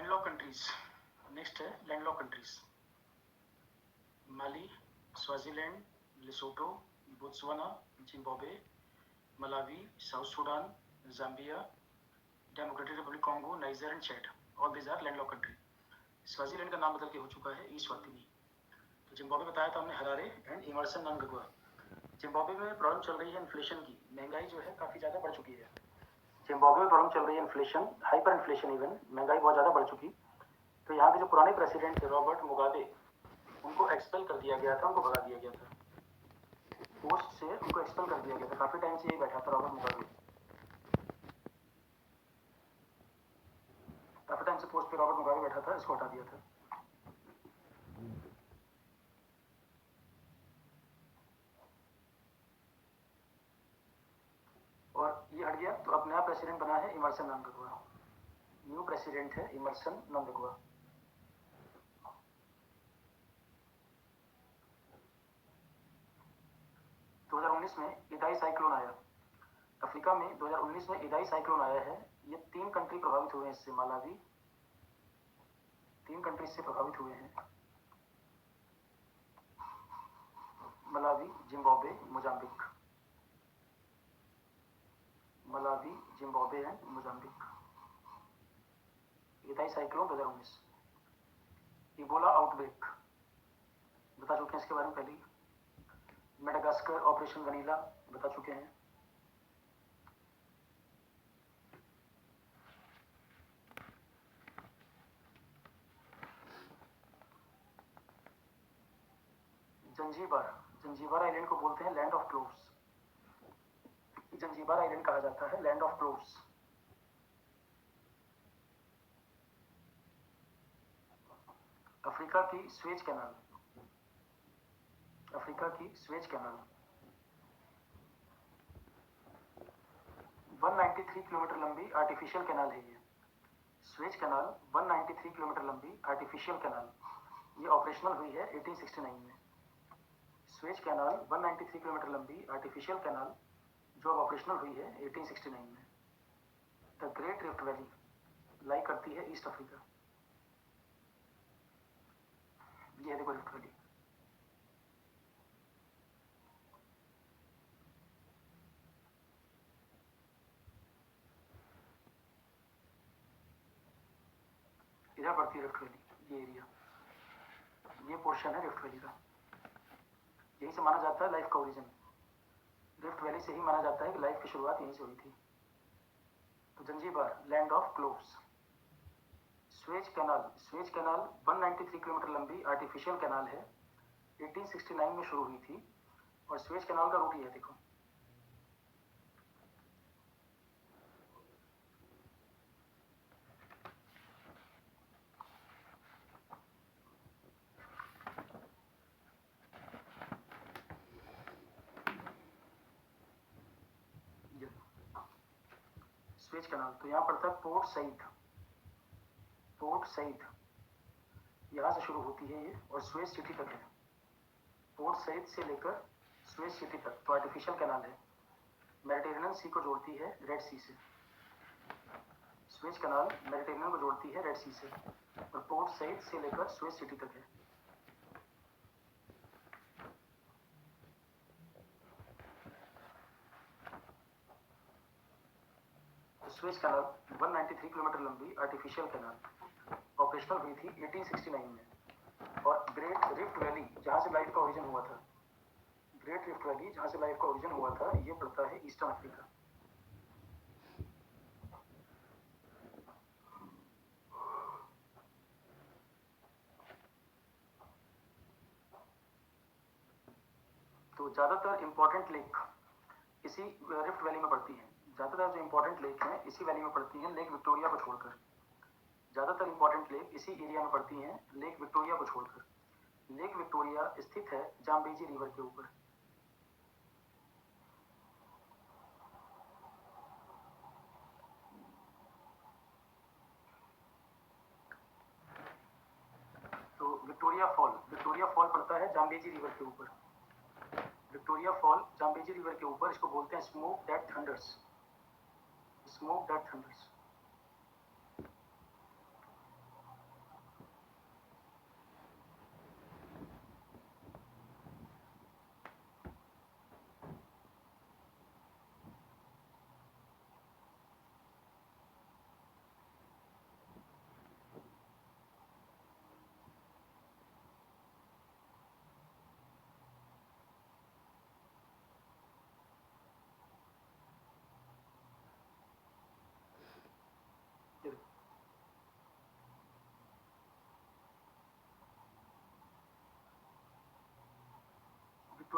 Landlocked countries. Next है landlock countries. Mali, Swaziland, Lesotho, Botswana, Zimbabwe, Malawi, South Sudan, Zambia, democratic republic Congo, Niger and Chad. All these are landlock country. Swaziland का नाम बदल के हो चुका है ईस्वातिनी। तो जिम्बाब्वे बताया था हमने, हरारे एंड इमर्सन नांगगवा। जिम्बाब्वे में प्रॉब्लम चल रही है इन्फ्लेशन की, महंगाई जो है काफ़ी ज़्यादा बढ़ चुकी है। जिम्बाब्वे में प्रॉब्लम चल रही है इन्फ्लेशन, हाइपर इन्फ्लेशन, इवन महंगाई बहुत ज़्यादा बढ़ चुकी। तो यहाँ के जो पुराने प्रेसिडेंट थे रॉबर्ट मुगाबे, उनको एक्सपेल कर दिया गया था, उनको भगा दिया गया था पोस्ट से, उनको एक्सपेल कर दिया गया था। काफ़ी टाइम से यही बैठा था रॉबर्ट मुगाबे, काफ़ी टाइम से पोस्ट पे रॉबर्ट मुगाबे बैठा था, इसको हटा दिया था। और ये हट गया तो अब नया प्रेसिडेंट बना है इमर्सन नांगगवा। न्यू प्रेसिडेंट है इमर्सन नांगगवा। 2019 में इदाई साइक्लोन आया अफ्रीका में। 2019 में इदाई साइक्लोन आया है। ये 3 कंट्री प्रभावित हुए हैं इससे। मालावी, 3 कंट्री से प्रभावित हुए हैं। Malawi, Zimbabwe, Mozambique. Malawi, Zimbabwe and Mozambique. Idai cyclone 2019। Ebola outbreak बता चुके हैं इसके बारे में पहले ही। मेडागास्कर ऑपरेशन वनीला बता चुके हैं। जंजीबार, जंजीबार आइलैंड को बोलते हैं land of cloves. Zanzibar island कहा जाता है लैंड ऑफ क्लोव्स। अफ्रीका की स्वेज कैनाल, अफ्रीका की स्वेज कैनाल 193 किलोमीटर लंबी आर्टिफिशियल कैनाल है ये। स्वेज कैनाल 193 किलोमीटर लंबी आर्टिफिशियल कैनाल, ये ऑपरेशनल हुई है 1869 में। स्वेज कैनाल 193 किलोमीटर लंबी आर्टिफिशियल कैनाल जो अब ऑपरेशनल हुई है 1869 में। द ग्रेट रिफ्ट वैली लाई करती है ईस्ट अफ्रीका। ये देखो रिफ्ट वैली। इधर पड़ती है रिफ्ट वैली, ये एरिया, ये पोर्शन है रिफ्ट वैली का। यही से माना जाता है लाइफ का ओरिजिन। रिफ्ट वैली से ही माना जाता है कि लाइफ की शुरुआत यहीं से हुई थी। तो Zanzibar land of cloves. Suez canal, Suez canal 193 kilometre लंबी आर्टिफिशियल कैनाल है, 1869 में शुरू हुई थी। और स्वेज कैनाल का रूट ये है, देखो। स्वेज कैनाल तो यहाँ पड़ता है पोर्ट सईद। पोर्ट सईद यहाँ से शुरू होती है ये और स्वेज सिटी तक है। पोर्ट सईद से लेकर स्वेज सिटी तक तो आर्टिफिशियल कैनाल है। मेडिटेरेनियन सी को जोड़ती है रेड सी से। स्वेज कैनाल मेडिटेरेनियन को जोड़ती है रेड सी से और पोर्ट सईद से लेकर स्वेज सिटी तक है। स्वेज कैनाल 193 किलोमीटर लंबी आर्टिफिशियल कैनाल ऑपरेशनल हुई थी 1869 में। और ग्रेट रिफ्ट वैली जहाँ से लाइफ का ओरिजिन हुआ था, ग्रेट रिफ्ट वैली जहाँ से लाइफ का ओरिजिन हुआ था, ये पड़ता है ईस्टर्न अफ्रीका। तो ज़्यादातर इंपॉर्टेंट लेक इसी रिफ्ट वैली में पड़ती हैं। ज़्यादातर जो इंपॉर्टेंट लेक हैं इसी वैली में पड़ती हैं, लेक विक्टोरिया को छोड़कर। ज़्यादातर इंपॉर्टेंट लेक इसी एरिया में पड़ती हैं, लेक विक्टोरिया को छोड़कर। लेक विक्टोरिया स्थित है जाम्बेजी रिवर के ऊपर। तो विक्टोरिया फॉल पड़ता है जाम्बेजी रिवर के ऊपर। विक्टोरिया फॉल जाम्बेजी रिवर के ऊपर, इसको बोलते हैं smoke that thunders. Smoke that thunders.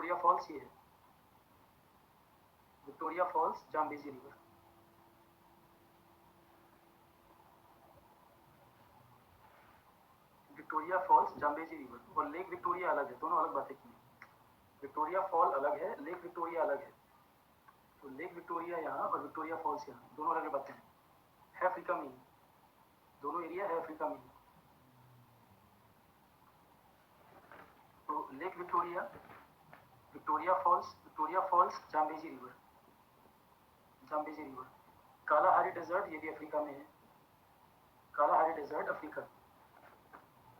Victoria Falls ये है, Victoria Falls Zambezi river. Victoria Falls Zambezi river और लेक विक्टोरिया अलग है, दोनों अलग बातें की। विक्टोरिया फॉल अलग है, लेक विक्टोरिया अलग है। तो लेक विक्टोरिया यहाँ और विक्टोरिया फॉल्स यहाँ, दोनों अलग बातें हैं। है अफ्रीका में ही, दोनों एरिया है अफ्रीका में ही। तो lake Victoria, Victoria Falls Zambezi river, Zambezi river. Kalahari desert ये भी अफ्रीका में है, Kalahari desert Africa.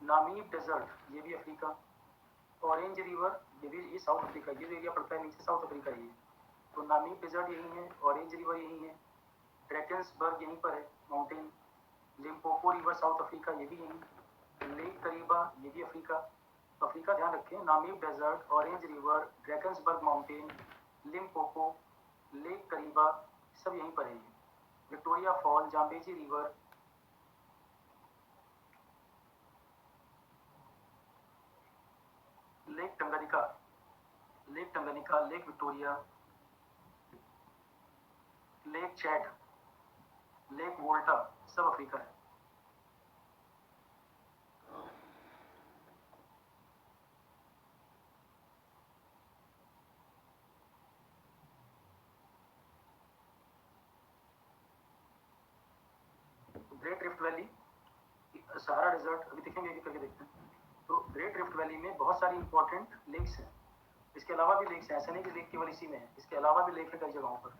Namib desert ये भी अफ्रीका। ऑरेंज रिवर ये भी, ये साउथ अफ्रीका, ये जो एरिया पड़ता है नीचे साउथ अफ्रीका ही है। तो नामीब डेजर्ट यही है, ऑरेंज रिवर यही है, ड्रैकेंसबर्ग यहीं पर है mountain. Limpopo river south Africa ये भी यहीं। लेक करीबा ये भी अफ्रीका। तो अफ्रीका ध्यान रखें, Namib Desert, Orange River, Drakensberg Mountain, Limpopo, Lake Kariba सब यहीं पर है। Victoria Fall, Zambezi River, Lake Tanganyika, Lake Tanganyika, Lake Victoria, Lake Chad, Lake Volta सब अफ्रीका है। Great Rift Valley, Sahara Desert अभी देखेंगे, एक करके देखते हैं। तो ग्रेट रिफ्ट वैली में बहुत सारी इंपॉर्टेंट लेक्स हैं, इसके अलावा भी लेक्स हैं, ऐसा नहीं कि लेक केवल इसी में है, इसके अलावा भी लेक है कई जगहों पर।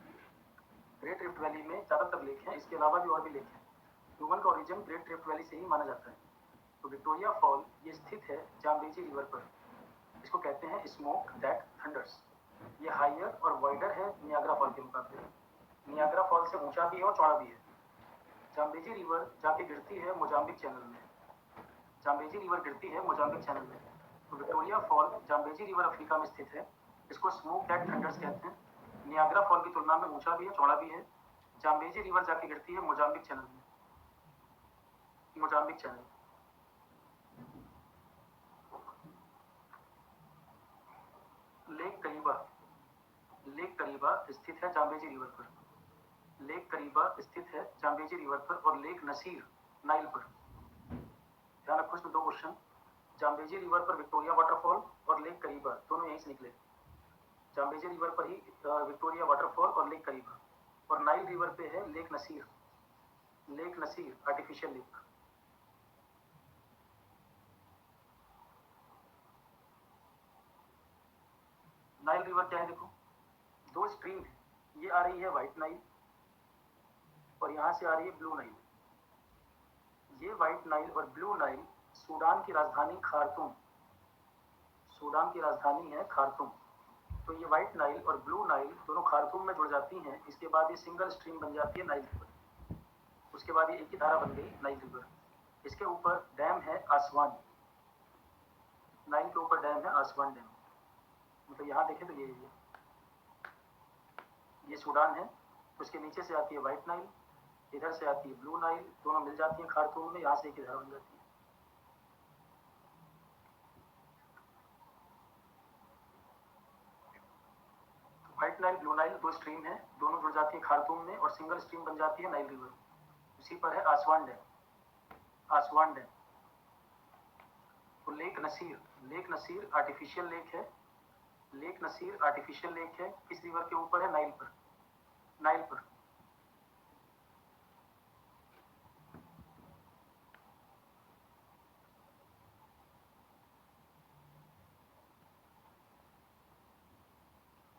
ग्रेट रिफ्ट वैली में ज़्यादातर लेक हैं, इसके अलावा भी और भी लेक हैं। ह्यूमन का ओरिजिन ग्रेट रिफ्ट वैली से ही माना जाता है। तो विक्टोरिया फॉल ये स्थित है जाम्बेजी रिवर पर, इसको कहते हैं स्मोक दैट थंडर्स। ये हाइयर और वाइडर है नियाग्रा फॉल के मुकाबले, नियाग्रा फॉल से ऊंचा भी है और चौड़ा भी है। जाम्बेजी रिवर जाके गिरती है मोजाम्बिक चैनल में, जाम्बेजी रिवर गिरती है मोजाम्बिक चैनल में। तो Victoria Fall Zambezi river Africa में स्थित है, इसको स्मोक दैट थंडर्स कहते हैं। नियाग्रा फॉल की तुलना में ऊंचा भी है, चौड़ा भी है। जाम्बेजी रिवर जाके गिरती है मोजाम्बिक चैनल में, मोजाम्बिक चैनल। लेक करीबा, लेक करीबा स्थित है जाम्बेजी रिवर पर, लेक करीबा स्थित है जाम्बेजी रिवर पर। और लेक नसीर नाइल पर। ध्यान रखो इसमें दो क्वेश्चन, जाम्बेजी रिवर पर विक्टोरिया वाटरफॉल और लेक करीबा दोनों यहीं से निकले। जाम्बेजी रिवर पर ही विक्टोरिया वाटरफॉल और लेक करीबा। और नाइल रिवर पे है lake Nasser, lake Nasser artificial lake. Nile river क्या है देखो, दो स्ट्रीम है, ये आ रही है व्हाइट नाइल और यहाँ से आ रही है ब्लू नाइल। ये व्हाइट नाइल और ब्लू नाइल सूडान की राजधानी खार्तूम, सूडान की राजधानी है खार्तूम। तो ये व्हाइट नाइल और ब्लू नाइल दोनों खार्तूम में जुड़ जाती हैं, इसके बाद ये सिंगल स्ट्रीम बन जाती है नाइल रिवर। उसके बाद ये एक ही धारा बन गई नाइल रिवर। इसके ऊपर डैम है आसवान, नाइल के ऊपर डैम है आसवान डैम। मतलब यहाँ देखें तो ये एरिया, ये सूडान है, उसके नीचे से आती है व्हाइट नाइल, इधर से आती है ब्लू नाइल, दोनों मिल जाती है खार्तूम में, यहाँ से एक ही धारा बन जाती है। व्हाइट नाइल ब्लू नाइल दो स्ट्रीम है, दोनों जुड़ जाती है खार्तूम में और सिंगल स्ट्रीम बन जाती है नाइल रिवर। उसी पर है आसवान डैम, आसवान डैम। तो lake Nasser, lake Nasser artificial lake है, लेक नसीर आर्टिफिशियल लेक है, किस रिवर के ऊपर है, नाइल पर, नाइल पर।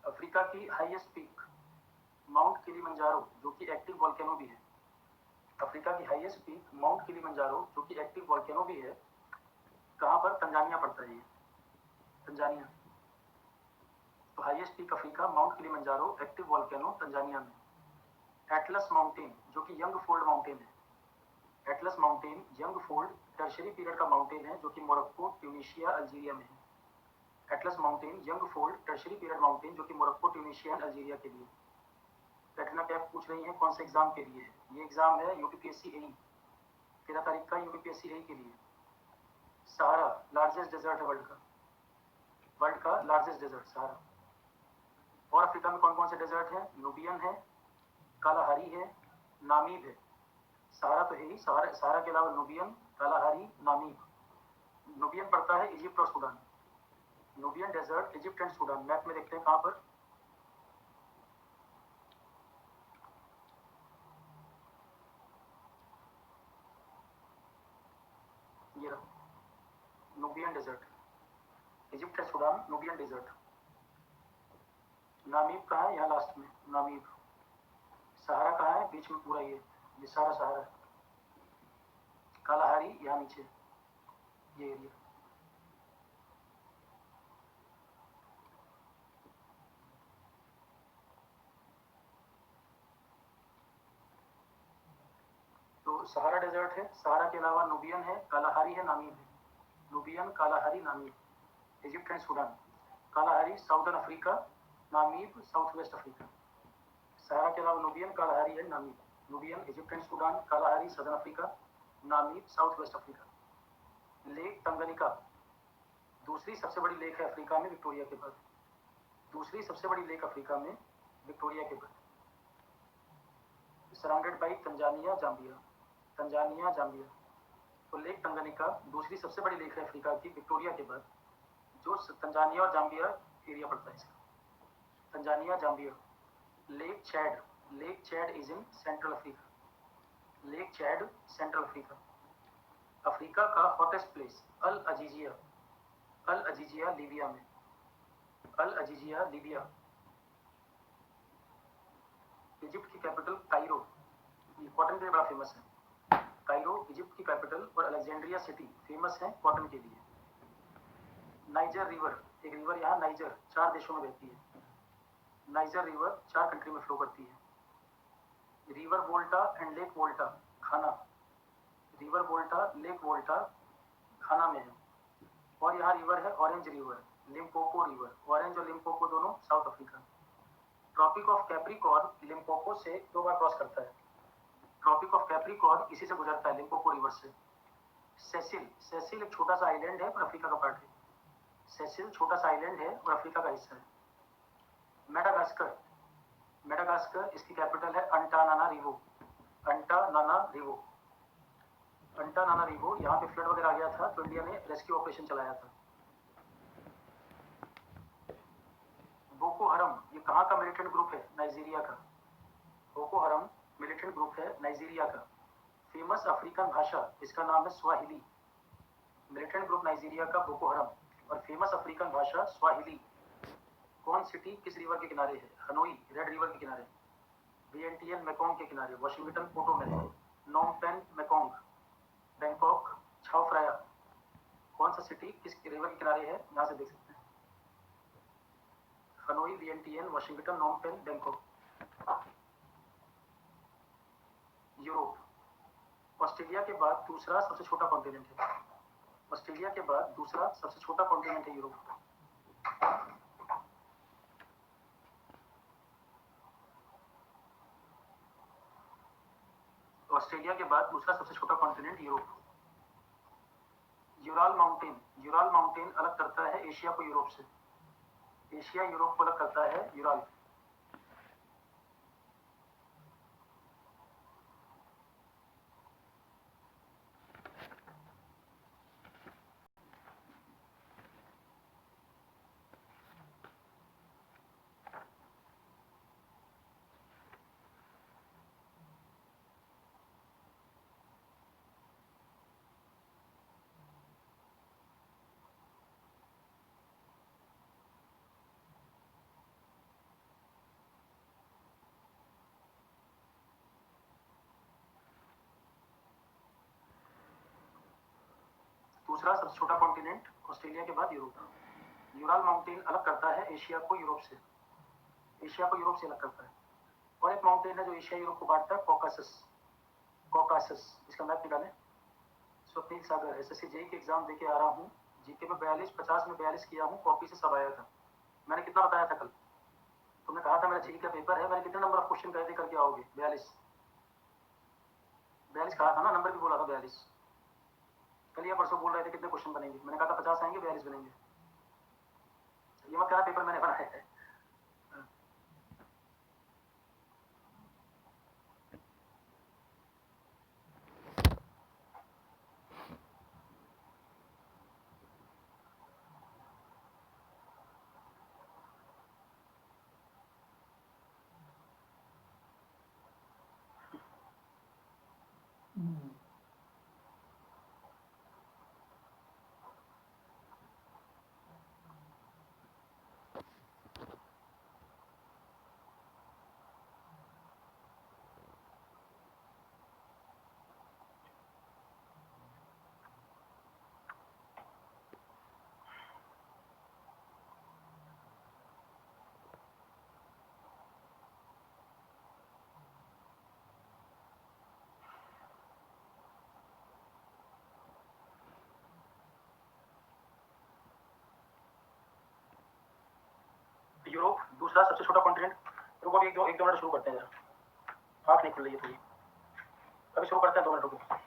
अफ्रीका की हाईएस्ट पीक माउंट किलिमंजारो जो कि एक्टिव वॉल्केनो भी है, अफ्रीका की हाईएस्ट पीक माउंट किलिमंजारो जो कि एक्टिव वॉल्केनो भी है। कहाँ पर, तंजानिया पड़ता है ये, तंजानिया। तो highest peak Africa mount Kilimanjaro active volcano Tanzania में। एटलस माउंटेन जो कि यंग फोल्ड माउंटेन है, Atlas mountain young fold tertiary period का माउंटेन है जो कि मोरक्को, ट्यूनीशिया, अल्जीरिया में है। Atlas mountain young fold tertiary period mountain जो कि मोरक्को, ट्यूनीशिया, अल्जीरिया के लिए। कैटरीना कैफ पूछ रही है कौन से एग्जाम के लिए है, ये एग्जाम है यूपीपीएससी एई, 13 तारीख का यूपीपीएससी एई के लिए। सहारा लार्जेस्ट डेजर्ट है वर्ल्ड का, वर्ल्ड का लार्जेस्ट डेजर्ट सहारा। और अफ्रीका में कौन कौन से डेजर्ट हैं? नुबियन है, कालाहारी है, नामीब है। सहारा तो है ही, सहारा के अलावा नुबियन, कालाहारी, नामीब। नुबियन पड़ता है इजिप्ट और Sudan. Nubian desert Egypt and Sudan. Map में देखते हैं कहां पर। ये रहा Nubian desert, Egypt and Sudan, Nubian desert. Namib कहाँ है? यहाँ लास्ट में नामीब। सहारा कहाँ है? बीच में पूरा ये सारा सहारा है। कालाहारी यहाँ नीचे, ये एरिया। तो सहारा डेजर्ट है, सहारा के अलावा नुबियन है, कालाहारी है, नामीब है। Nubian, Kalahari, Namib, Egypt and Sudan. Kalahari Southern Africa, Namib South West Africa. Sahara के अलावा Nubian, Kalahari and Namib. Nubian, Egypt and Sudan, Kalahari Southern Africa, Namib South West Africa. Lake Tanganyika दूसरी सबसे बड़ी lake है Africa में Victoria के बाद। दूसरी सबसे बड़ी लेक अफ्रीका में विक्टोरिया के बाद। Surrounded by Tanzania, Zambia. Tanzania, Zambia. तो लेक तंगनिका दूसरी सबसे बड़ी लेक है अफ्रीका की विक्टोरिया के बाद, जो तंजानिया और जाम्बिया एरिया पड़ता है इसका। Tanzania, Zambia. Lake Chad, lake Chad is in central Africa. Lake Chad, central Africa. Africa का हॉटेस्ट प्लेस अल अजीजिया। अल अजीजिया लीबिया में। अल अजीजिया, लीबिया। इजिप्ट की कैपिटल कायरो, कॉटन के लिए बड़ा फेमस है। कायरो इजिप्ट की कैपिटल और अलेक्जेंड्रिया सिटी फेमस है कॉटन के लिए। नाइजर रिवर, एक रिवर यहाँ नाइजर 4 देशों में बहती है। नाइजर रिवर 4 कंट्री में फ्लो करती है। रिवर वोल्टा एंड लेक वोल्टा, खाना। रिवर वोल्टा, लेक वोल्टा खाना में है। और यहाँ रिवर है Orange river, Limpopo river. Orange और लिम्पोपो दोनों South Africa. Tropic of Capricorn Limpopo से 2 बार क्रॉस करता है। ट्रॉपिक ऑफ कैप्रिकॉर्न इसी से गुजरता है, लिम्पोपो रिवर से। सेसिल, सेसिल एक छोटा सा आइलैंड है और अफ्रीका का पार्ट है। सेसिल छोटा सा आइलैंड है और अफ्रीका का हिस्सा है। मेडागास्कर, मेडागास्कर इसकी कैपिटल है अंटानानारिवो। अंटानानारिवो, अंटानानारिवो। यहाँ पे फ्लड वगैरह आ गया था तो इंडिया ने रेस्क्यू ऑपरेशन चलाया था। बोको हरम, ये कहाँ का मिलिटेंट ग्रुप है? नाइजीरिया का। बोको हरम मिलिटेंट ग्रुप है नाइजीरिया का। फेमस अफ्रीकन भाषा इसका नाम है स्वाहिली। मिलिटेंट ग्रुप नाइजीरिया का बोको हरम और फेमस अफ्रीकन भाषा स्वाहिली। कौन सिटी किस रिवर के किनारे है? हनोई रेड रिवर के किनारे। वियंटियन मेकोंग के किनारे। Washington पोटोमेक। Phnom Penh Mekong, Bangkok, छाओ फ्राया। कौन सा सिटी किस रिवर के किनारे है? यहाँ से देख सकते हैं। Hanoi, वियंटियन, Washington, Phnom Penh, Bangkok. Europe Australia के बाद दूसरा सबसे छोटा कॉन्टिनेंट है। ऑस्ट्रेलिया के बाद दूसरा सबसे छोटा कॉन्टिनेंट है यूरोप। ऑस्ट्रेलिया के बाद दूसरा सबसे छोटा continent Europe. Ural mountain, Ural mountain अलग करता है एशिया को यूरोप से। एशिया यूरोप को अलग करता है यूराल। दूसरा सबसे छोटा कॉन्टिनेंट ऑस्ट्रेलिया के बाद यूरोप। यूराल माउंटेन अलग करता है एशिया को यूरोप से। एशिया को यूरोप से अलग करता है। और एक माउंटेन है जो एशिया यूरोप को बांटता है, कॉकासस। कॉकासस, इसका मैप निकालें। स्वप्निल सागर, एसएससी जेई के एग्जाम देके आ रहा हूँ। जीके में 42, 50 में 42 किया हूँ, कॉपी से सब आया था। मैंने कितना बताया था कल? तुमने कहा था मेरा जेई का पेपर है, मैंने कितने नंबर ऑफ क्वेश्चन कहे थे करके आओगे? 42। 42 कहा था ना, नंबर भी बोला था 42। कल या परसों बोल रहे थे कितने क्वेश्चन बनेंगे, मैंने कहा था 50 आएंगे, 42 बनेंगे। ये मत कहना पेपर मैंने बनाया है। यूरोप दूसरा सबसे छोटा कॉन्टिनेंट। रुको अभी एक दो मिनट शुरू करते हैं जरा, आँख नहीं खुल रही है थोड़ी, अभी शुरू करते हैं, 2 मिनट रुको।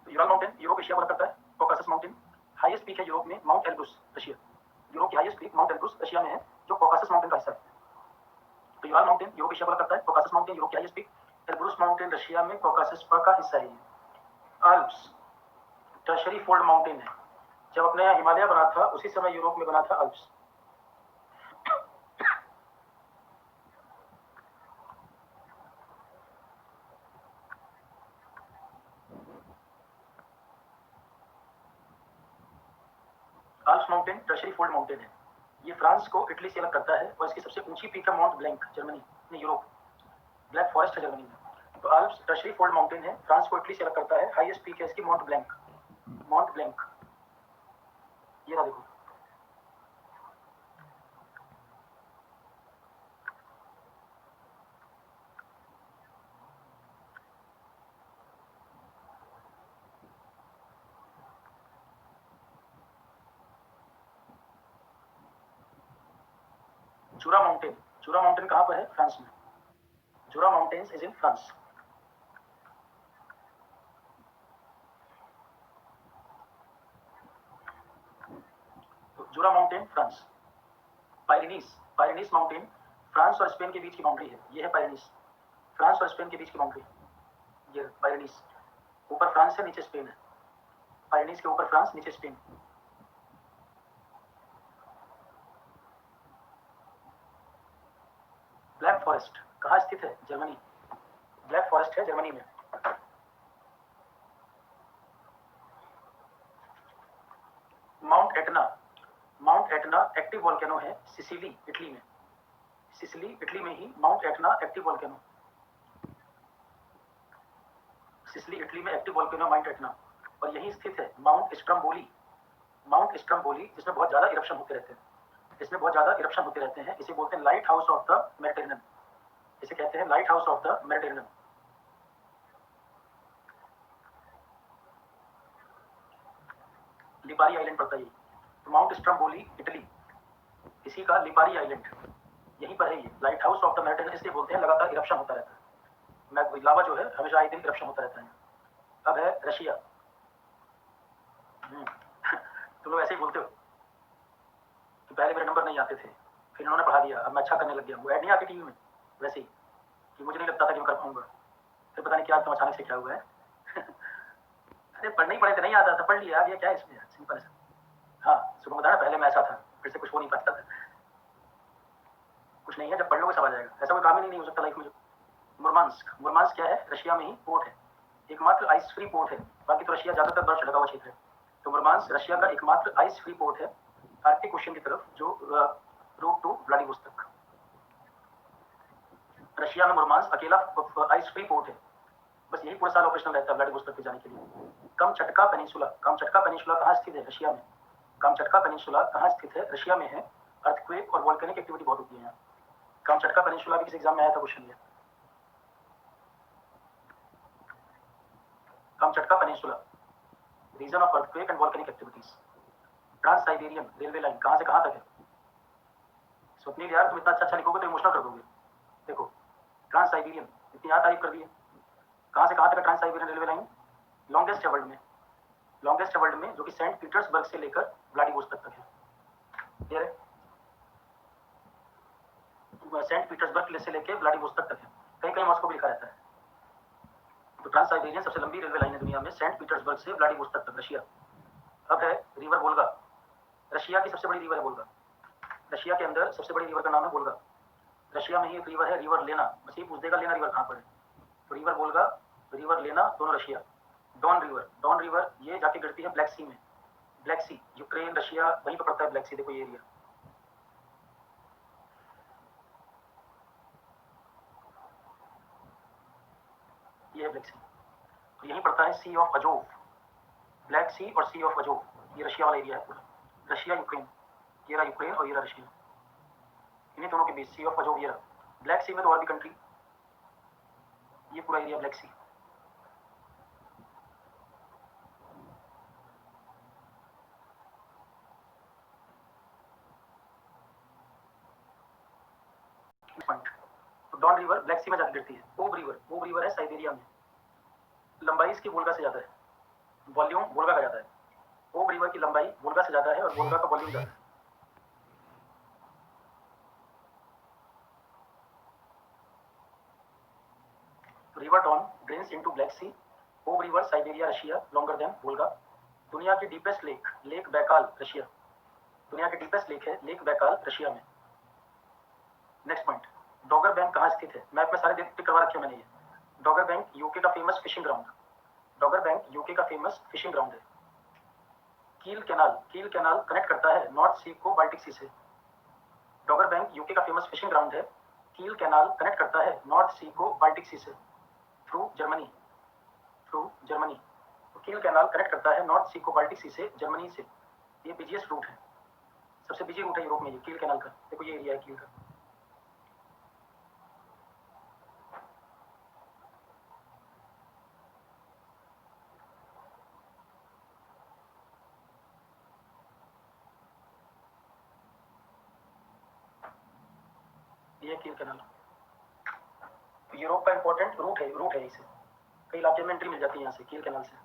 यूरल माउंटेन यूरोप एशिया को अलग करता है। कॉकासस माउंटेन हाईएस्ट पीक है यूरोप में, माउंट एल्ब्रूस रशिया। यूरोप की highest peak mount Elbrus Russia में है, जो कॉकासस माउंटेन का हिस्सा है। तो यूरल माउंटेन यूरोप एशिया को अलग करता है। कॉकासस माउंटेन यूरोप की highest peak, Elbrus mountain Russia में कॉकासस का हिस्सा है। अल्प्स टर्शरी फोल्ड माउंटेन है। जब अपने यहाँ हिमालय बना था उसी समय यूरोप में बना था Alps. Alps mountain tertiary fold mountain है। ये फ्रांस को इटली से अलग करता है और इसकी सबसे ऊंची पीक है माउंट ब्लैंक, जर्मनी में, यूरोप। ब्लैक फॉरेस्ट है जर्मनी में। तो आल्प्स टर्शरी फोल्ड माउंटेन है, फ्रांस को इटली से अलग करता है। हाईएस्ट पीक है इसकी माउंट ब्लैंक, माउंट ब्लैंक। ये ना देखो, जूरा माउंटेन। जूरा माउंटेन कहाँ पर है? फ्रांस में। Jura mountains is in France. Jura mountain France. Pyrenees, Pyrenees mountain France और स्पेन के बीच की बाउंड्री है। ये है पायरिनीस, फ्रांस और स्पेन के बीच की बाउंड्री। ये पायरिनीस, ऊपर फ्रांस है, नीचे स्पेन है। पायरिनीस के ऊपर फ्रांस, नीचे स्पेन। ब्लैक फॉरेस्ट कहाँ स्थित है? जर्मनी। ब्लैक फॉरेस्ट है जर्मनी में। Mount Etna, Mount Etna active volcano है सिसिली, इटली में। सिसिली इटली में ही Mount Etna active volcano. Sicily Italy में एक्टिव वोल्केनो माउंट एटना। और यही स्थित है माउंट स्ट्रम्बोली, माउंट स्ट्रम्बोली, जिसमें बहुत ज्यादा इरप्शन होते रहते हैं। इसमें बहुत ज्यादा इरप्शन होते रहते हैं। इसे बोलते हैं light house of the Mediterranean. इसे कहते हैं light house of the Mediterranean. Lipari island पड़ता है ये। तो माउंट स्ट्रम्बोली इटली, इसी का लिपारी आइलैंड यहीं पर है। ये light house of the Mediterranean इसलिए बोलते हैं, लगातार इरप्शन होता रहता है। लावा जो है हमेशा आए दिन इरप्शन होता रहता है। अब है रशिया। तुम लोग ऐसे ही बोलते हो कि पहले मेरे नंबर नहीं आते थे, फिर इन्होंने बढ़ा दिया, अब मैं अच्छा करने लग गया। वो ऐड नहीं आती टीवी में वैसे ही, कि मुझे नहीं लगता था कि मैं कर पाऊंगा, फिर पता नहीं क्या एकदम अचानक से क्या हुआ है। अरे पढ़ने ही पड़े थे, नहीं आता था, पढ़ लिया, आ गया, क्या इसमें है, सिंपल है। हाँ, सुबह बताया पहले मैं ऐसा था, फिर से कुछ हो नहीं पाता था। कुछ नहीं है, जब पढ़ लोगे सब आ जाएगा, ऐसा कोई काम ही नहीं हो सकता लाइफ में। मुरमांस्क, मुरमांस्क क्या है, रशिया में ही पोर्ट है, एकमात्र आइस फ्री पोर्ट है, बाकी तो रशिया ज्यादातर बर्फ से ढका हुआ क्षेत्र है। तो मुरमांस्क रशिया का एकमात्र आइस फ्री पोर्ट है आर्कटिक ओशन की तरफ, जो रूट टू व्लादिवोस्तोक। रशिया में मुरमांस्क अकेला आइस फ्री पोर्ट है, बस यही पूरा साल ऑपरेशनल रहता है व्लादिवोस्तोक पे जाने के लिए। कामचटका पेनिनसुला, कामचटका पेनिनसुला कहाँ स्थित है, रशिया में। कामचटका पेनिनसुला कहाँ स्थित है, रशिया में है। अर्थक्वेक और वोल्केनिक एक्टिविटी बहुत होती है यहाँ। कामचटका पेनिनसुला भी किसी एग्जाम में आया था question. Kamchatka peninsula, region of earthquake and volcanic activities. Trans Siberian railway line कहाँ से कहाँ तक है। स्वप्निल यार तुम इतना अच्छा लिखोगे तो इमोशनल कर दोगे। देखो ट्रांस साइबेरियन, इतनी याद तारीफ कर दी है, कहाँ से कहाँ तक है trans Siberian railway line. Longest है वर्ल्ड में, लॉन्गेस्ट है वर्ल्ड में, जो कि सेंट पीटर्सबर्ग से लेकर व्लादिवोस्तोक तक है। क्लियर है, सेंट पीटर्सबर्ग से लेकर व्लादिवोस्तोक तक है, कहीं कहीं मॉस्को भी लिखा रहता है। तो ट्रांस साइबेरियन सबसे लंबी रेलवे लाइन है दुनिया में, सेंट पीटर्सबर्ग से व्लादिवोस्तोक तक, रशिया। अब है रिवर वोल्गा, रशिया की सबसे बड़ी रिवर है वोल्गा। रशिया के अंदर सबसे बड़ी रिवर का नाम है वोल्गा। रशिया में ही एक रिवर है, रिवर लेना, बस ये पूछ देगा लेना रिवर कहाँ पर है। तो रिवर वोल्गा, रिवर लेना, दोनों Russia. Don river, Don river ये जाके गिरती है ब्लैक सी में। ब्लैक सी, यूक्रेन रशिया वहीं पर पड़ता है ब्लैक सी, देखो ये एरिया, ये है ब्लैक सी। तो यहीं पड़ता है सी ऑफ अजोव, ब्लैक सी और सी ऑफ अजोव, ये रशिया वाला एरिया है पूरा। रशिया यूक्रेन, ये रहा यूक्रेन और ये रहा रशिया, इन्हीं दोनों के बीच सी ऑफ अजोव ये रहा। ब्लैक सी में तो और भी कंट्री, ये पूरा एरिया ब्लैक सी। तो डॉन रिवर ब्लैक सी में जाकर गिरती है। ओब रिवर, ओब रिवर है साइबेरिया में, लंबाई इसकी वोल्गा से ज्यादा है, वॉल्यूम वोल्गा का ज्यादा है। ओब रिवर की लंबाई वोल्गा से ज्यादा है और वोल्गा का वॉल्यूम ज्यादा है। River Don drains into Black Sea, Ob river Siberia Russia, longer than Volga. दुनिया की deepest lake, Lake Baikal Russia, दुनिया की डीपेस्ट लेक है लेक बैकाल रशिया में। नेक्स्ट पॉइंट, डॉगर बैंक कहाँ स्थित है, मैप में सारे टिक करवा रखे मैंने ये। डॉगर बैंक यूके का famous fishing ground, डॉगर bank UK का फेमस फिशिंग ग्राउंड है। कील कैनाल, कील कैनाल कनेक्ट करता है नॉर्थ सी को बाल्टिक सी से। डॉगर बैंक यूके का फेमस फिशिंग ग्राउंड है, कील कैनाल कनेक्ट करता है नॉर्थ सी को बाल्टिक सी से, थ्रू जर्मनी, थ्रू जर्मनी। तो कील कैनाल कनेक्ट करता है नॉर्थ सी को बाल्टिक सी से, जर्मनी से। ये बिजिएस्ट रूट है, सबसे बिजी रूट है यूरोप में ये कील कैनाल का। देखो ये एरिया है कील का, ये कील कैनाल। तो यूरोप का इंपॉर्टेंट रूट है इसे, कई इलाके में एंट्री मिल जाती है यहाँ से कील कैनाल से।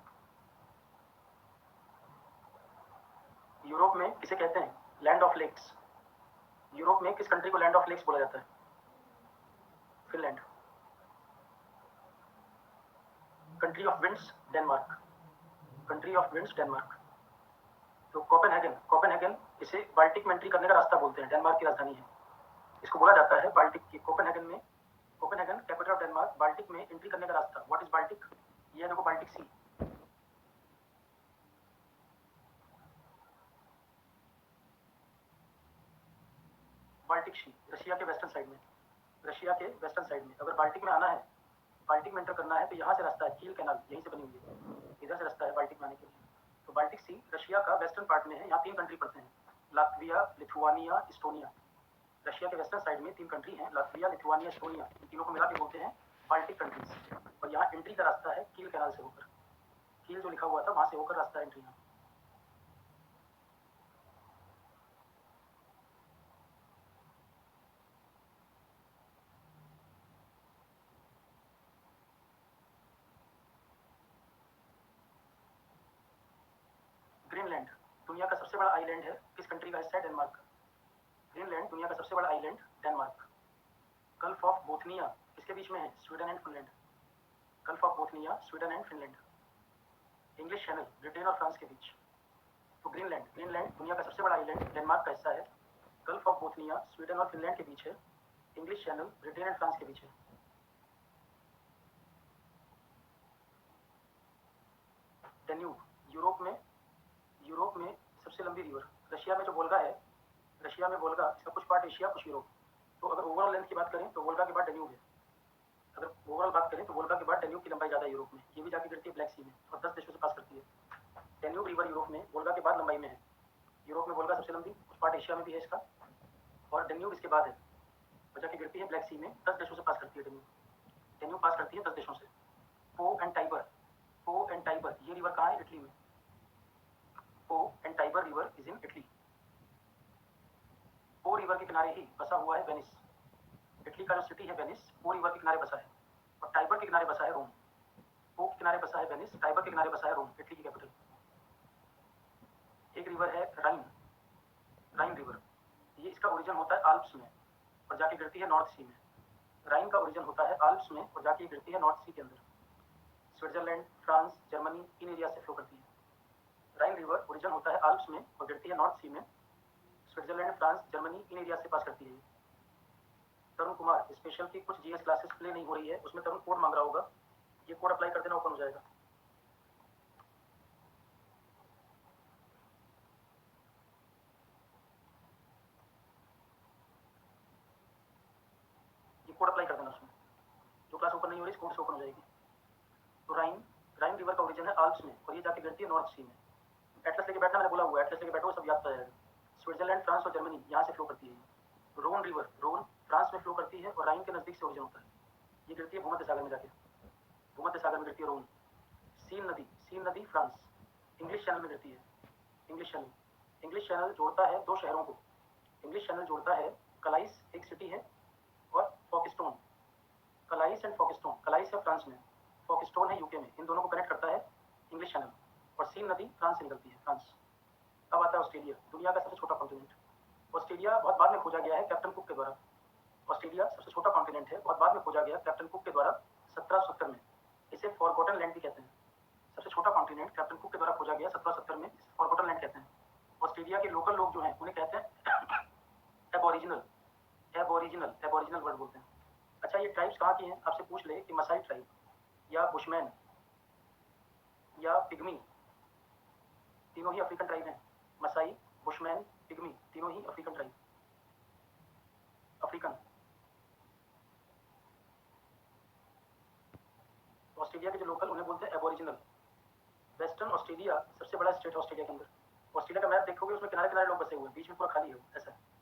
यूरोप में किसे कहते हैं, लैंड ऑफ लेक्स। यूरोप में किस कंट्री को लैंड ऑफ लेक्स बोला जाता है, Finland. Country of winds Denmark, country of winds Denmark. तो कोपेनहेगन, कोपेनहेगन इसे बाल्टिक में एंट्री करने का रास्ता बोलते हैं, डेनमार्क की राजधानी है, इसको बोला जाता है बाल्टिक की। कोपेनहेगन में, Copenhagen capital of Denmark, Baltic में एंट्री करने का रास्ता। व्हाट इज बाल्टिक, ये देखो बाल्टिक सी, बाल्टिक सी रशिया के वेस्टर्न साइड में, रशिया के वेस्टर्न साइड में। अगर बाल्टिक में आना है, बाल्टिक में एंटर करना है, तो यहाँ से रास्ता है, कील कैनाल यहीं से बनी हुई है, इधर से रास्ता है बाल्टिक में आने के लिए। तो बाल्टिक सी रशिया का वेस्टर्न पार्ट में है, यहाँ 3 कंट्री पड़ते हैं, लात्विया, लिथुआनिया, इस्टोनिया। रशिया के वेस्टर्न साइड में 3 कंट्री हैं, लात्विया, लिथुआनिया, एस्टोनिया, इन तीनों को मिला के बोलते हैं बाल्टिक कंट्रीज। और यहाँ एंट्री का रास्ता है कील कैनाल से होकर, कील जो लिखा हुआ था वहां से होकर रास्ता एंट्री यहाँ। ग्रीनलैंड दुनिया का सबसे बड़ा आइलैंड है, किस कंट्री का हिस्सा है, डेनमार्क का। ग्रीनलैंड दुनिया का सबसे बड़ा island Denmark. Gulf of Bothnia किसके बीच में है? Sweden and Finland. Gulf of Bothnia Sweden and Finland. English channel Britain और फ्रांस के बीच। तो ग्रीनलैंड दुनिया का सबसे बड़ा आइलैंड डेनमार्क का हिस्सा है। गल्फ ऑफ बोथनिया स्वीडन और फिनलैंड के बीच है। English channel Britain and France के बीच है। डेन्यूब यूरोप में सबसे लंबी रिवर। रशिया में जो वोल्गा है, रशिया में वोल्गा, इसका कुछ पार्ट एशिया कुछ यूरोप। तो अगर ओवरऑल लेंथ की बात करें तो वोल्गा के बाद डेन्यूब है। अगर ओवरऑल बात करें तो वोल्गा के बाद डेन्यूब की लंबाई ज़्यादा है यूरोप में। ये भी जाके गिरती है ब्लैक सी में और 10 देशों से पास करती है। डेन्यूब रिवर यूरोप में वोल्गा के बाद लंबाई में है। यूरोप में वोल्गा सबसे लंबी, कुछ पार्ट एशिया में भी है इसका, और डेन्यूब इसके बाद है और जाके गिरती है ब्लैक सी में। 10 देशों से पास करती है डेन्यूब पास करती है 10 देशों से। पो एंड टाइबर ये रिवर कहाँ है? इटली में। Po and Tiber river is in Italy. Po river के किनारे ही बसा हुआ है वेनिस। इटली का जो सिटी है वेनिस, पो रिवर के किनारे बसा है और टाइबर के किनारे बसा है रोम। पो के किनारे बसा है वेनिस, टाइबर के किनारे बसा है रोम, इटली की कैपिटल। एक रिवर है राइन रिवर। ये इसका ओरिजिन होता है आल्प्स में और जाके गिरती है नॉर्थ सी में। राइन का ओरिजिन होता है आल्प्स में और जाके गिरती है नॉर्थ सी के अंदर। Switzerland, France, Germany in area से फ्लो करती है। राइन रिवर ओरिजिन होता है आल्प्स में और गिरती है नॉर्थ सी में। Switzerland, France, Germany in area से पास करती है। तरुण कुमार स्पेशल की कुछ जीएस क्लासेस प्ले नहीं हो रही है, उसमें तरुण कोड मांग रहा होगा, ये कोड अप्लाई कर देना, ओपन हो जाएगा। ये कोड अप्लाई कर देना उसमें, जो क्लास ओपन नहीं हो रही इस कोड से ओपन हो जाएगी। तो राइन रिवर का ओरिजिन है आल्प्स में और ये जाके गिरती है नॉर्थ सी में। एटलस लेके बैठना, मैंने बोला हुआ है, एटलस लेके बैठो, सब याद हो जाएगा। स्विट्जरलैंड, फ्रांस और जर्मनी यहाँ से फ्लो करती है। रोन फ्रांस में फ्लो करती है और राइन के नजदीक से ओरिजिन होता है। ये गिरती है भूमध्य सागर में जाके, भूमध्य सागर में गिरती है रोन। सीन नदी फ्रांस, इंग्लिश चैनल में गिरती है। इंग्लिश चैनल जोड़ता है दो शहरों को। इंग्लिश चैनल जोड़ता है कलाइस एक सिटी है और फॉकस्टोन। कलाइस एंड फॉकस्टोन, कलाइस है फ्रांस में, फॉकस्टोन है यूके में, इन दोनों को कनेक्ट करता है इंग्लिश चैनल। और सीन नदी फ्रांस से निकलती है, फ्रांस। अब आता है ऑस्ट्रेलिया, दुनिया का सबसे छोटा कॉन्टिनेंट। ऑस्ट्रेलिया बहुत बाद में खोजा गया है कैप्टन कुक के द्वारा। ऑस्ट्रेलिया सबसे छोटा कॉन्टिनेंट है, बहुत बाद में खोजा गया कैप्टन कुक के द्वारा 1770 में। इसे फॉरगॉटन लैंड भी कहते हैं। सबसे छोटा कॉन्टिनेंट कैप्टन कुक के द्वारा खोजा गया 1770 में, फॉरगॉटन लैंड कहते हैं। ऑस्ट्रेलिया के लोकल लोग जो हैं उन्हें कहते हैं एबोरिजिनल वर्ड बोलते हैं। अच्छा, ये ट्राइब्स कहाँ की हैं? आपसे पूछ ले कि मसाई ट्राइब या बुशमैन या पिग्मी, तीनों ही अफ्रीकन ट्राइब हैं। मसाई, बुशमैन, पिग्मी तीनों ही अफ्रीकन ट्राइब, अफ्रीकन। ऑस्ट्रेलिया के जो लोकल उन्हें बोलते हैं एबोरिजिनल। वेस्टर्न ऑस्ट्रेलिया सबसे बड़ा स्टेट है ऑस्ट्रेलिया के अंदर। ऑस्ट्रेलिया का मैप देखोगे उसमें किनारे किनारे लोग बसे हुए हैं, बीच में पूरा खाली है, ऐसा है।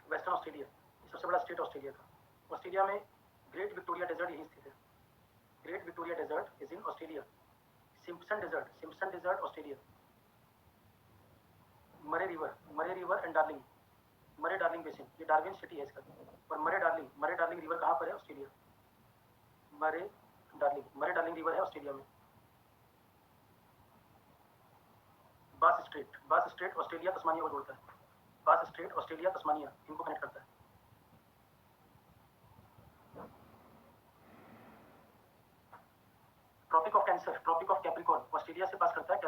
वेस्टर्न ऑस्ट्रेलिया सबसे बड़ा स्टेट ऑस्ट्रेलिया का। ऑस्ट्रेलिया में ग्रेट विक्टोरिया डेजर्ट यहीं स्थित है। Great Victoria Desert is in Australia. Simpson Desert Australia. Murray River and Darling, Murray Darling basin, ये डार्विन सिटी है इसका। और मरे डार्लिंग रिवर कहाँ पर है? ऑस्ट्रेलिया। मरे डार्लिंग रिवर है ऑस्ट्रेलिया में। बास स्ट्रेट ऑस्ट्रेलिया तस्मानिया को जोड़ता है। बास स्ट्रेट ऑस्ट्रेलिया तस्मानिया इनको कनेक्ट करता है। Tropic of Cancer, tropic of Capricorn Australia से पास करता है।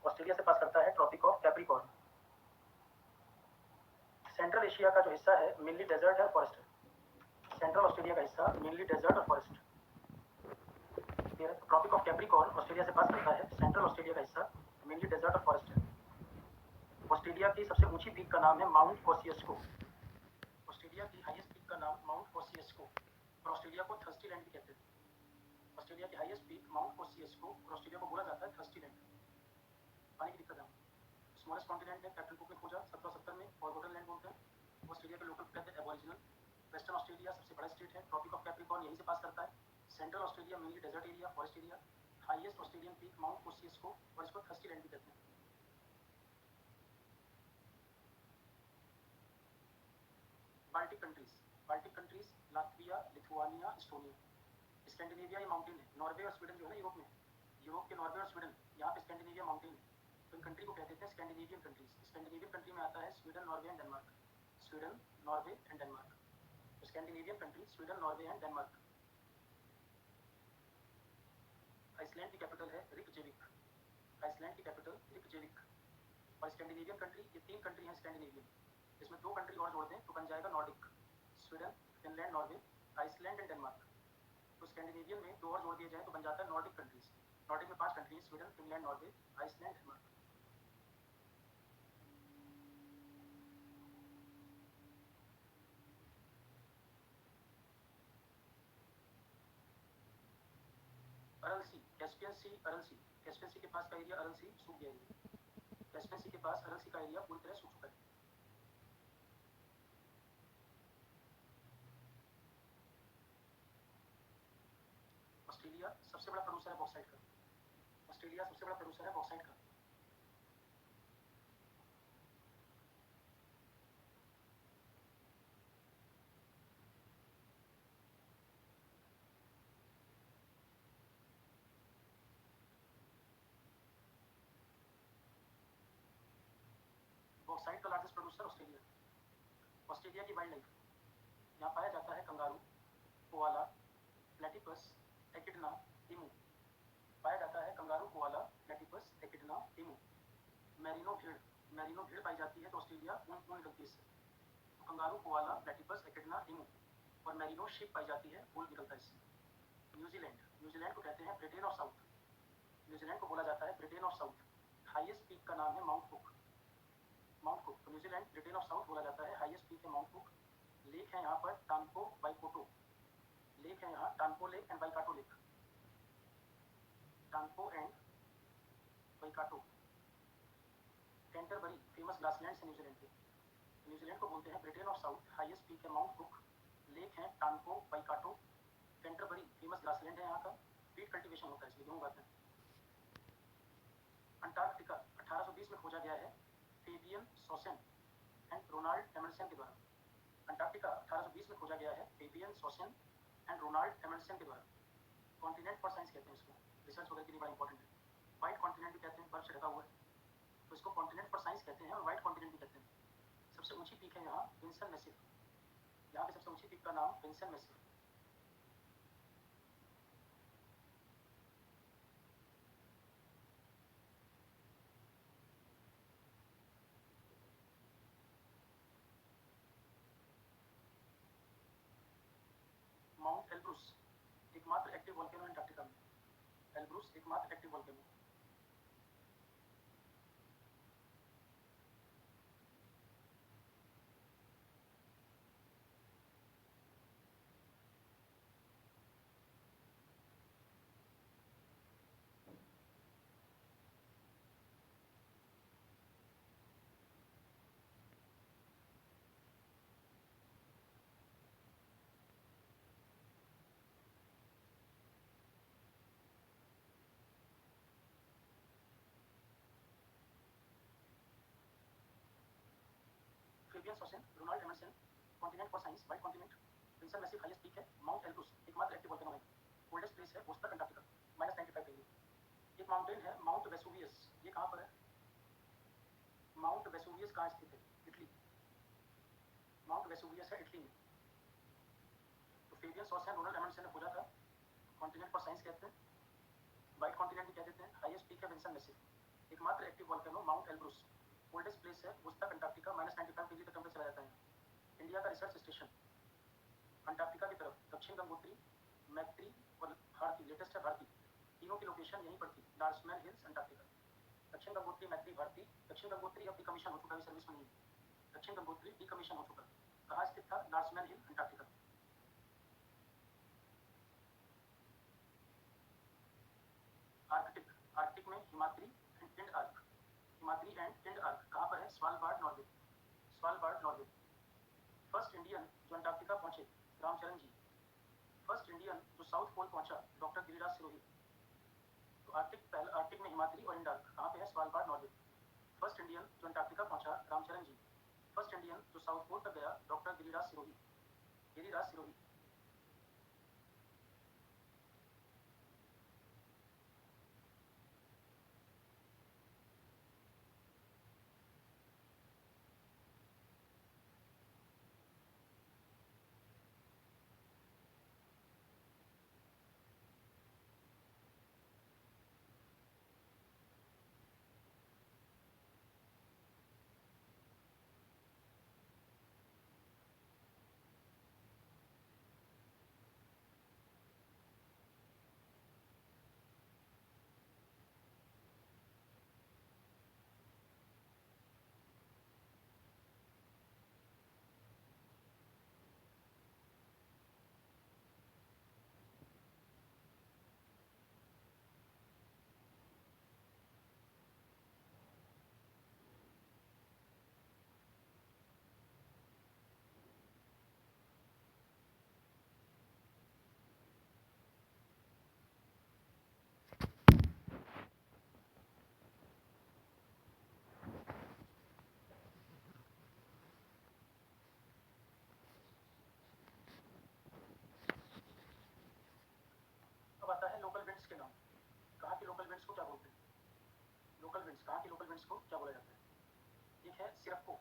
ऑस्ट्रेलिया से पास करता है tropic of Capricorn. Central Asia का जो हिस्सा है मेनली डेजर्ट है, फॉरेस्ट है। सेंट्रल ऑस्ट्रेलिया का हिस्सा मेनली डेजर्ट और forest. Tropic of Capricorn Australia से पास करता है। सेंट्रल ऑस्ट्रेलिया का हिस्सा मेनली डेजर्ट और फॉरेस्ट है। ऑस्ट्रेलिया की सबसे ऊंची पीक का नाम है माउंट कोसियस्को। ऑस्ट्रेलिया की हाईएस्ट पीक का नाम माउंट कोसियस्को और ऑस्ट्रेलिया को थर्स्टी लैंड भी कहते हैं। ऑस्ट्रेलिया की हाईएस्ट पीक माउंट कोसियस्को और ऑस्ट्रेलिया को बोला जाता है थर्स्टी लैंड। पानी की दिक्कत है। स्मॉलेस्ट कॉन्टिनेंट है, कैप्टन कुक ने खोजा 1770 में, फॉरगॉटन लैंड बोलते हैं। ऑस्ट्रेलिया के लोकल कहते हैं एबोरिजिनल। वेस्टर्न ऑस्ट्रेलिया सबसे बड़ा स्टेट है, ट्रॉपिक ऑफ कैप्रिकॉर्न यहीं से पास करता है। Central Australia mainly desert area, forest area. Highest Australian peak Mount Kosciuszko और इसको थर्स्टी लैंड भी कहते हैं। Baltic countries, Baltic countries Latvia, Lithuania, Estonia. Scandinavia ये माउंटेन है, नॉर्वे और स्वीडन जो है ना यूरोप में, यूरोप के नॉर्वे और स्वीडन, यहाँ पे स्कैंडिनेविया माउंटेन है, तो इन कंट्री को कहते हैं स्कैंडिनेवियन कंट्रीज। स्कैंडिनेवियन कंट्री में आता है Sweden, Norway and Denmark. Sweden, Norway and Denmark. तो Scandinavian country Sweden, Norway and Denmark. Iceland की कैपिटल है रिकजेविक। आइसलैंड की कैपिटल रिकजेविक। और स्कैंडिनेवियन कंट्री, ये 3 कंट्री हैं स्कैंडिनेवियन, इसमें 2 कंट्री और जोड़ दें तो बन जाएगा Nordic. Sweden, Finland, Norway, Iceland and Denmark. तो स्कैंडिनेवियन में 2 और जोड़ दिए जाए तो बन जाता है नॉर्डिक कंट्रीज। नॉर्डिक में 5 countries, Sweden, Finland, Norway, Iceland, Denmark. Aral Sea, Caspian Sea, Aral Sea. Caspian Sea के पास का एरिया अरल सी सूख गया है। कैस्पियन सी के पास अरल सी का एरिया पूरी तरह सूख चुका है। ऑस्ट्रेलिया सबसे बड़ा प्रोड्यूसर है बॉक्साइट का। ऑस्ट्रेलिया सबसे बड़ा प्रोड्यूसर है बॉक्साइट का। बॉक्साइट का लार्जेस्ट प्रोड्यूसर ऑस्ट्रेलिया। ऑस्ट्रेलिया की वाइल्ड लाइफ, यहाँ पाया जाता है kangaroo, koala, platypus, echidna, emu. पाया जाता है kangaroo, koala, platypus, echidna, emu. Merino भेड़, मैरिनो भेड़ पाई जाती है तो ऑस्ट्रेलिया ऊन निकलती है इससे। तो kangaroo, koala, platypus, echidna, emu. और मैरिनो शीप पाई जाती है, ऊन निकलता है इससे। न्यूजीलैंड, न्यूजीलैंड को कहते हैं ब्रिटेन ऑफ साउथ। न्यूजीलैंड को बोला जाता है Britain of south. Highest peak का नाम है माउंट कुक। माउंट कुक, तो न्यूजीलैंड ब्रिटेन ऑफ साउथ बोला जाता है। हाईएस्ट पीक है माउंट कुक। लेक है यहाँ पर टानको वाइकोटो। लेक है यहाँ टानको लेक एंड वाइकाटो लेक। टानको and Waikato. Canterbury famous grassland है न्यूजीलैंड के। न्यूजीलैंड को बोलते हैं Britain of south. Highest peak है माउंट कुक। लेक है टानको वाइकाटो। कैंटरबरी फेमस ग्रासलैंड है यहाँ का। वीट कल्टीवेशन होता है इसलिए गेहूं उगाते हैं। अंटार्कटिका 1820 में खोजा गया है फेबियन सॉसेन एंड रोनाल्ड एमंडसन के द्वारा। अंटार्कटिका 1820 में खोजा गया है फेबियन सॉसेन एंड रोनाल्ड एमंडसन के द्वारा। कॉन्टिनेंट फॉर साइंस कहते हैं इसको, रिसर्च वगैरह के लिए बड़ा इंपॉर्टेंट है। व्हाइट कॉन्टिनेंट भी कहते हैं, बर्फ से ढका हुआ है, तो इसको कॉन्टिनेंट फॉर साइंस कहते हैं और व्हाइट कॉन्टिनेंट भी कहते हैं। सबसे ऊंची पीक है यहाँ विंसन मैसिव। यहाँ पे सबसे ऊंची पीक का नाम विंसन मैसिव। माउंट एल्ब्रूस एकमात्र एक्टिव वोल्केनो अंटार्कटिका में। एल्ब्रूस एकमात्र एक्टिव वोल्केनो। फेबियन सॉसेन, Ronald Amundsen. Continent for science white continent. Vinson Massif highest peak है। माउंट एल्ब्रूस एकमात्र एक्टिव वोल्केनो है। कोल्डेस्ट प्लेस है वोस्टक अंटार्कटिका -95 डिग्री। एक mountain है माउंट वेसुवियस, ये कहाँ पर है? माउंट वेसुवियस कहाँ स्थित है? इटली। माउंट वेसुवियस है इटली में। तो फेबियन सॉसेन, रोनाल्ड एमंडसन ने खोजा था। कॉन्टिनेंट फॉर साइंस कहते हैं, व्हाइट कॉन्टिनेंट भी कह देते हैं। हाईएस्ट पीक है विंसन मैसिव। एकमात्र active volcano mount Elbrus. Coldest place है वोस्टक अंटार्कटिका -95 डिग्री तक टेम्परेचर चला जाता है। इंडिया का रिसर्च स्टेशन अंटार्कटिका की तरफ दक्षिण गंगोत्री, मैत्री और भारती, लेटेस्ट है भारती, तीनों की लोकेशन यहीं पर थी। लार्समैन हिल्स अंटार्कटिका। दक्षिण गंगोत्री, मैत्री, भारती। दक्षिण गंगोत्री अब डिकमीशन हो चुका है, सर्विस में नहीं है। दक्षिण गंगोत्री डिकमीशन हो चुका। कहाँ स्थित था? लार्समैन हिल अंटार्कटिका। आर्कटिक, आर्कटिक में Himadri and tinned arc. Himadri and tinned arc कहाँ पर है? Svalbard, Norway. Svalbard, Norway. First Indian जो अंटार्कटिका पहुंचे, रामचरण जी। फर्स्ट इंडियन जो साउथ पोल पहुंचा, डॉक्टर गिरिराज सिरोही। तो आर्कटिक, पहले आर्कटिक में हिमाद्री और इंडार्क कहाँ पे है? Svalbard, Norway. फर्स्ट इंडियन जो अंटार्कटिका पहुंचा, रामचरण जी। फर्स्ट इंडियन जो साउथ पोल तक गया, डॉक्टर गिरिराज सिरोही। गिरिराज सिरोही। अब आता है लोकल विंड्स के नाम। कहाँ की लोकल विंड्स को क्या बोलते हैं? लोकल विंड्स, कहाँ की लोकल विंड्स को क्या बोला जाता है? एक है सिरप्को।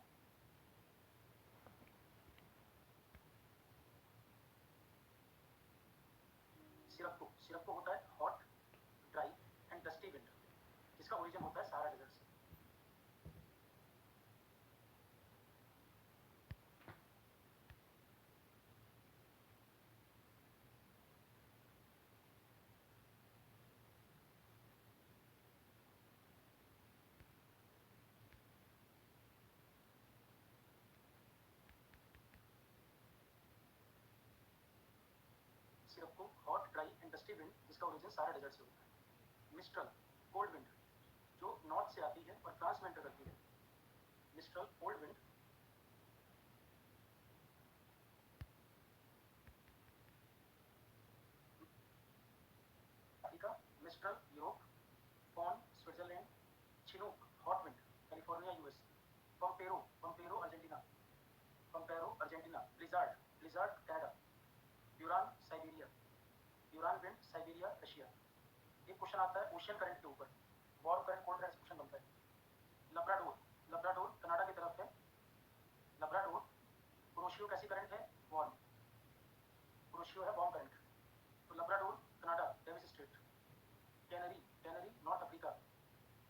सिरप्को, सिरप्को होता है hot, dry and dusty wind, जिसका ओरिजिन होता है सहारा डेजर्ट से। Sirocco hot, dry and dusty wind, जिसका ओरिजिन सहारा डेजर्ट से होता है। मिस्ट्रल कोल्ड विंड, जो नॉर्थ से आती है और फ्रांस में एंटर करती है। Mistral cold wind. Africa, mistral Europe, foehn Switzerland, chinook hot wind California US, pampero pampero Argentina, pampero Argentina, blizzard blizzard Canada, buran Siberia, buran wind Siberia Russia. एक question आता है ओशियन करंट के ऊपर, warm current cold current question बनता है। Labrador, Labrador Canada की तरफ है। लब्राडोर। कुरोशियो कैसी करंट है? वार्म। कुरोशियो है वार्म करंट। तो Labrador Canada Davis Strait. Canary, Canary North Africa.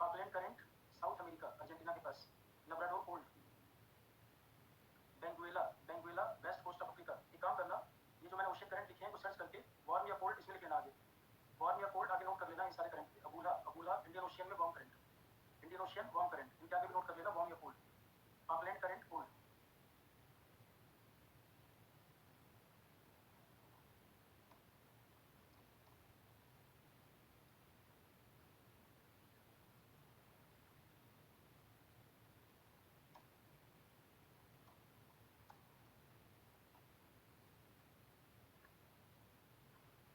Falkland current South America Argentina के पास। Labrador cold. Benguela, Benguela west coast of Africa. एक काम करना, ये जो मैंने ओशियन करंट लिखे हैं वो सर्च करके वार्म या कोल्ड इसमें लिख लेना आगे। वार्म या कोल्ड आगे नोट कर लेना इन सारे करंट पे। अबूला, अबूला इंडियन ओशियन में warm current, Indian ocean warm current, इनके आगे भी नोट कर लेना वार्म या cold. Falkland current cold.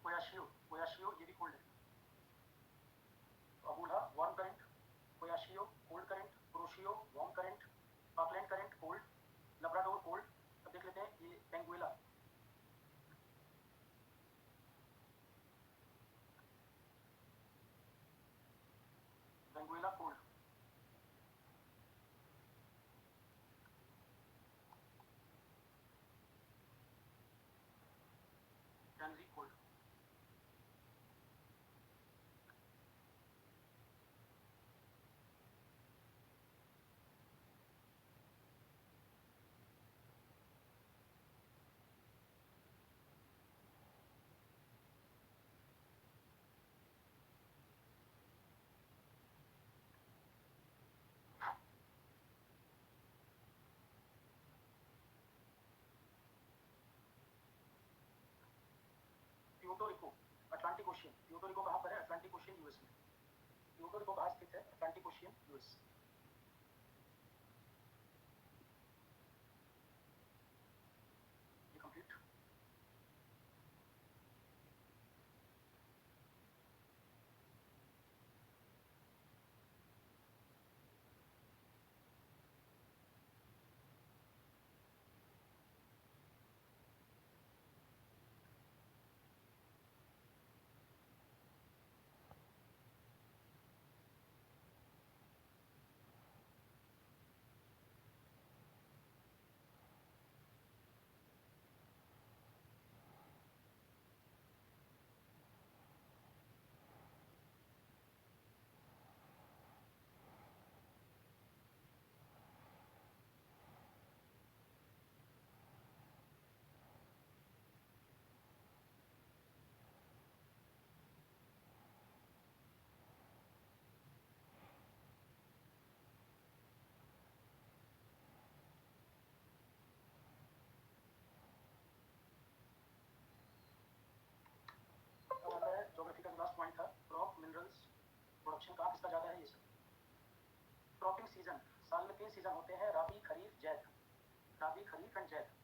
Oyashio, Oyashio ये भी कोल्ड है। अबूला warm current, Oyashio cold current, Kuroshio warm current, Falkland current cold, Labrador cold. अब देख लेते हैं ये Benguela. Benguela cold. Canary cold. Puerto Rico, Atlantic ocean. Puerto Rico कहाँ पर है? अटलांटिक ओशियन यूएस में। प्यूर्टो रिको कहाँ स्थित है? Atlantic ocean US. ये कंप्लीट। प्रोडक्शन कहाँ किसका ज़्यादा है ये सब। क्रॉपिंग सीजन, साल में 3 सीजन होते हैं, राबी, खरीफ, जैद। राबी, खरीफ एंड जैद।